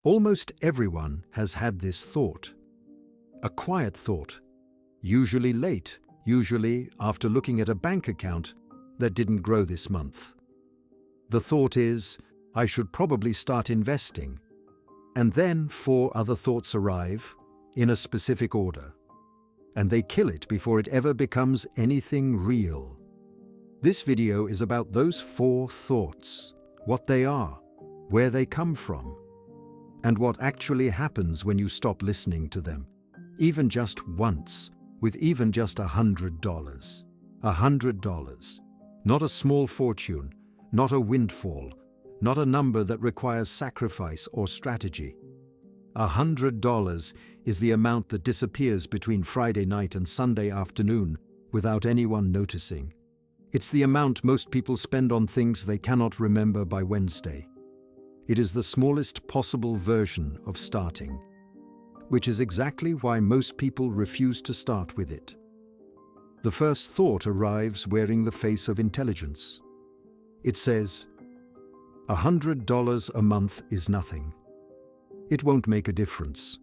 Almost everyone has had this thought. A quiet thought, usually late, usually after looking at a bank account that didn't grow this month. The thought is, I should probably start investing. And then 4 other thoughts arrive in a specific order. And they kill it before it ever becomes anything real. This video is about those 4 thoughts, what they are, where they come from, and what actually happens when you stop listening to them, even just once, with even just $100. $100. Not a small fortune, not a windfall, not a number that requires sacrifice or strategy. $100 is the amount that disappears between Friday night and Sunday afternoon without anyone noticing. It's the amount most people spend on things they cannot remember by Wednesday. It is the smallest possible version of starting, which is exactly why most people refuse to start with it. The first thought arrives wearing the face of intelligence. It says, $100 a month is nothing. It won't make a difference.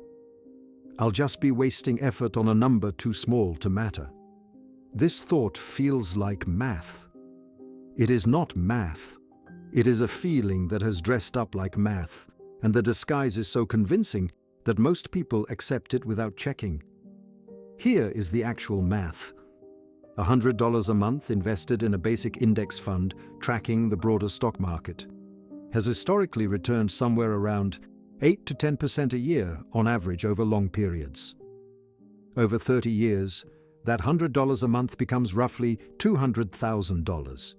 I'll just be wasting effort on a number too small to matter. This thought feels like math. It is not math. It is a feeling that has dressed up like math, and the disguise is so convincing that most people accept it without checking. Here is the actual math. $100 a month invested in a basic index fund tracking the broader stock market has historically returned somewhere around 8 to 10% a year on average over long periods. Over 30 years, that $100 a month becomes roughly $200,000.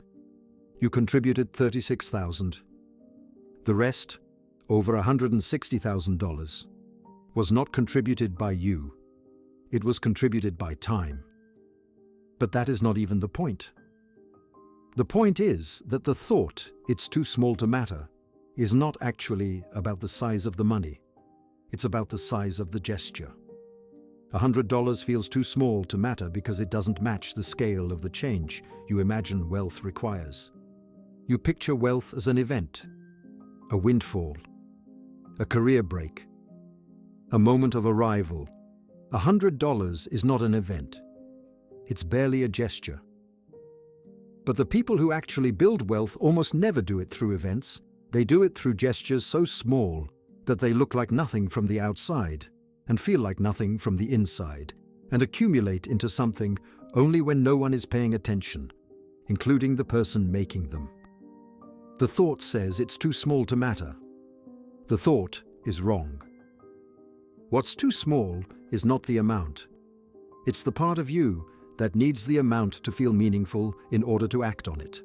You contributed $36,000. The rest, over $160,000, was not contributed by you. It was contributed by time. But that is not even the point. The point is that the thought, it's too small to matter, is not actually about the size of the money. It's about the size of the gesture. $100 feels too small to matter because it doesn't match the scale of the change you imagine wealth requires. You picture wealth as an event, a windfall, a career break, a moment of arrival. $100 is not an event. It's barely a gesture. But the people who actually build wealth almost never do it through events. They do it through gestures so small that they look like nothing from the outside and feel like nothing from the inside, and accumulate into something only when no one is paying attention, including the person making them. The thought says it's too small to matter. The thought is wrong. What's too small is not the amount. It's the part of you that needs the amount to feel meaningful in order to act on it.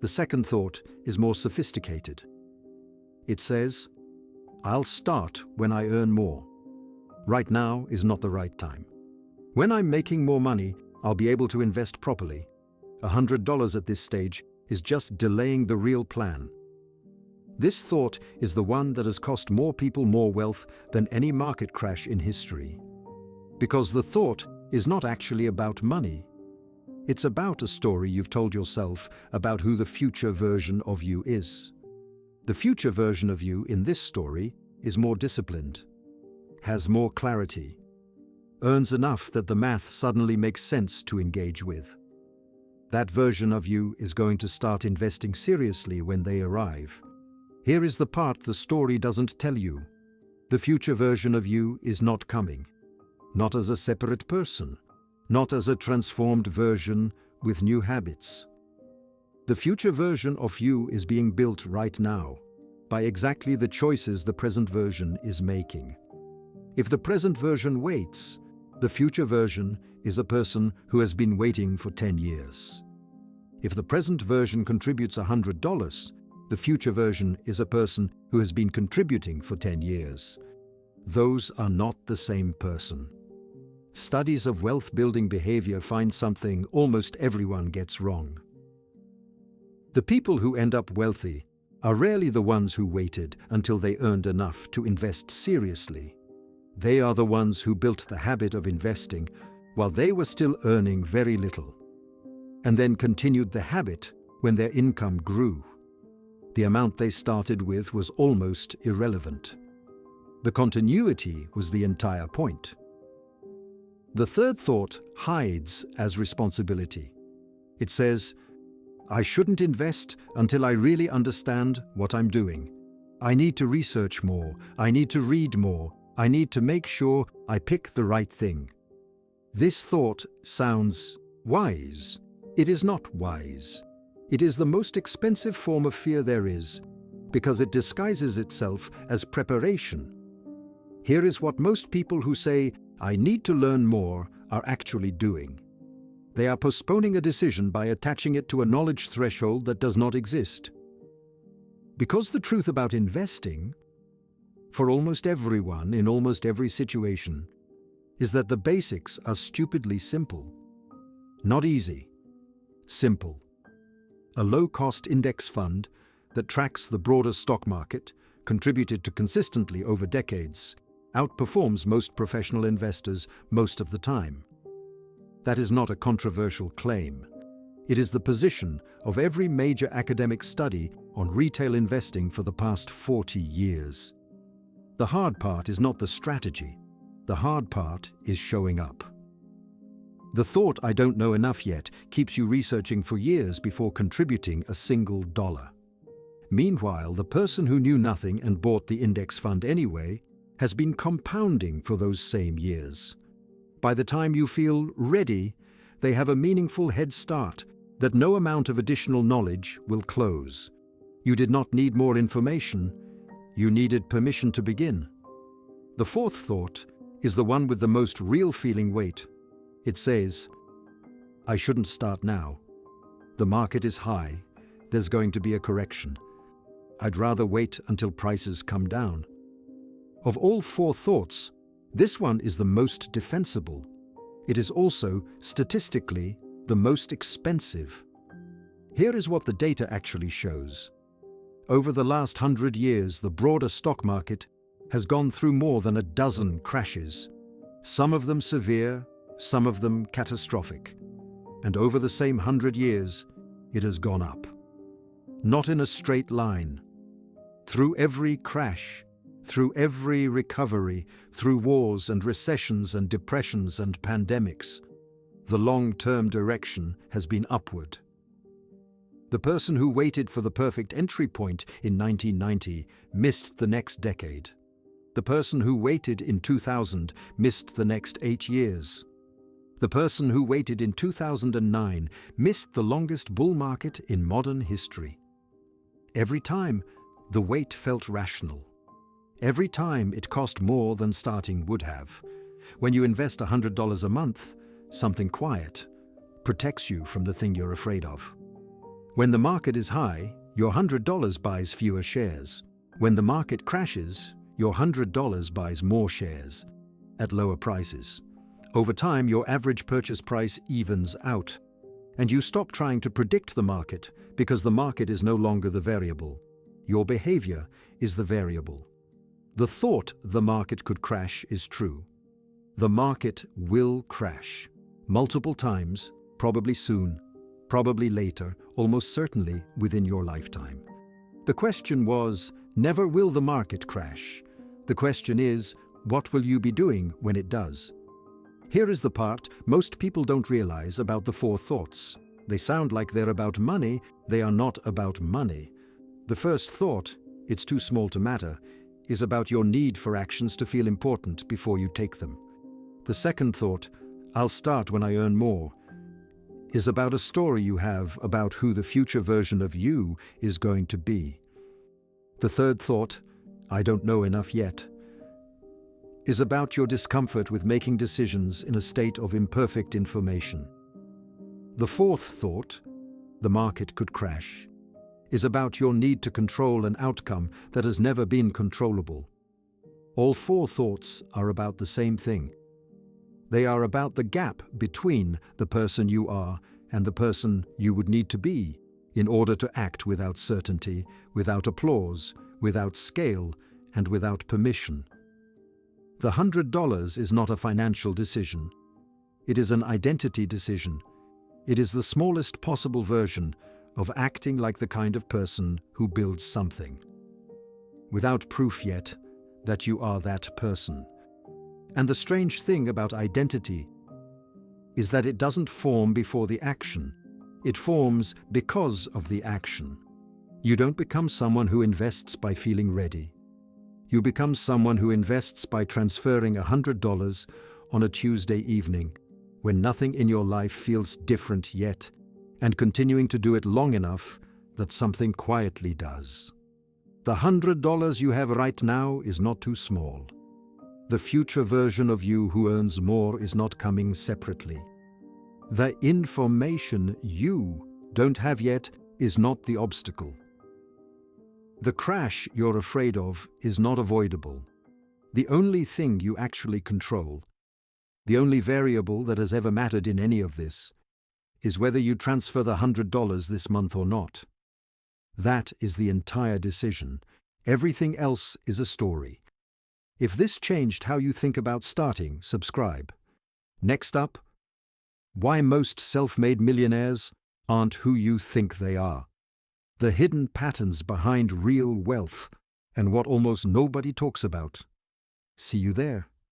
The second thought is more sophisticated. It says, I'll start when I earn more. Right now is not the right time. When I'm making more money, I'll be able to invest properly. $100 at this stage is just delaying the real plan. This thought is the one that has cost more people more wealth than any market crash in history. Because the thought is not actually about money. It's about a story you've told yourself about who the future version of you is. The future version of you in this story is more disciplined, has more clarity, earns enough that the math suddenly makes sense to engage with. That version of you is going to start investing seriously when they arrive. Here is the part the story doesn't tell you. The future version of you is not coming. Not as a separate person, not as a transformed version with new habits. The future version of you is being built right now, by exactly the choices the present version is making. If the present version waits, the future version is a person who has been waiting for 10 years. If the present version contributes $100, the future version is a person who has been contributing for 10 years. Those are not the same person. Studies of wealth-building behavior find something almost everyone gets wrong. The people who end up wealthy are rarely the ones who waited until they earned enough to invest seriously. They are the ones who built the habit of investing while they were still earning very little, and then continued the habit when their income grew. The amount they started with was almost irrelevant. The continuity was the entire point. The third thought hides as responsibility. It says, I shouldn't invest until I really understand what I'm doing. I need to research more. I need to read more. I need to make sure I pick the right thing. This thought sounds wise. It is not wise. It is the most expensive form of fear there is, because it disguises itself as preparation. Here is what most people who say, I need to learn more, are actually doing. They are postponing a decision by attaching it to a knowledge threshold that does not exist. Because the truth about investing, for almost everyone in almost every situation, is that the basics are stupidly simple. Not easy, simple. A low-cost index fund that tracks the broader stock market, contributed to consistently over decades, outperforms most professional investors most of the time. That is not a controversial claim. It is the position of every major academic study on retail investing for the past 40 years. The hard part is not the strategy. The hard part is showing up. The thought, I don't know enough yet, keeps you researching for years before contributing a single dollar. Meanwhile, the person who knew nothing and bought the index fund anyway has been compounding for those same years. By the time you feel ready, they have a meaningful head start that no amount of additional knowledge will close. You did not need more information, you needed permission to begin. The fourth thought is the one with the most real feeling weight. It says, I shouldn't start now. The market is high, there's going to be a correction. I'd rather wait until prices come down. Of all four thoughts, this one is the most defensible. It is also, statistically, the most expensive. Here is what the data actually shows. Over the last 100 years, the broader stock market has gone through more than a dozen crashes, some of them severe, some of them catastrophic. And over the same 100 years, it has gone up. Not in a straight line. Through every crash, through every recovery, through wars and recessions and depressions and pandemics, the long-term direction has been upward. The person who waited for the perfect entry point in 1990 missed the next decade. The person who waited in 2000 missed the next 8 years. The person who waited in 2009 missed the longest bull market in modern history. Every time, the wait felt rational. Every time, it cost more than starting would have. When you invest $100 a month, something quiet protects you from the thing you're afraid of. When the market is high, your $100 buys fewer shares. When the market crashes, your $100 buys more shares at lower prices. Over time, your average purchase price evens out, and you stop trying to predict the market because the market is no longer the variable. Your behavior is the variable. The thought the market could crash is true. The market will crash. Multiple times, probably soon, probably later, almost certainly within your lifetime. The question was, never will the market crash. The question is, what will you be doing when it does? Here is the part most people don't realize about the four thoughts. They sound like they're about money. They are not about money. The first thought, it's too small to matter, is about your need for actions to feel important before you take them. The second thought, I'll start when I earn more, is about a story you have about who the future version of you is going to be. The third thought, I don't know enough yet, is about your discomfort with making decisions in a state of imperfect information. The fourth thought, the market could crash, is about your need to control an outcome that has never been controllable. All four thoughts are about the same thing. They are about the gap between the person you are and the person you would need to be in order to act without certainty, without applause, without scale, and without permission. The $100 is not a financial decision. It is an identity decision. It is the smallest possible version of acting like the kind of person who builds something. Without proof yet, that you are that person. And the strange thing about identity is that it doesn't form before the action. It forms because of the action. You don't become someone who invests by feeling ready. You become someone who invests by transferring $100 on a Tuesday evening when nothing in your life feels different yet, and continuing to do it long enough that something quietly does. The $100 you have right now is not too small. The future version of you who earns more is not coming separately. The information you don't have yet is not the obstacle. The crash you're afraid of is not avoidable. The only thing you actually control, the only variable that has ever mattered in any of this, is whether you transfer the $100 this month or not. That is the entire decision. Everything else is a story. If this changed how you think about starting, subscribe. Next up, why most self-made millionaires aren't who you think they are. The hidden patterns behind real wealth and what almost nobody talks about. See you there.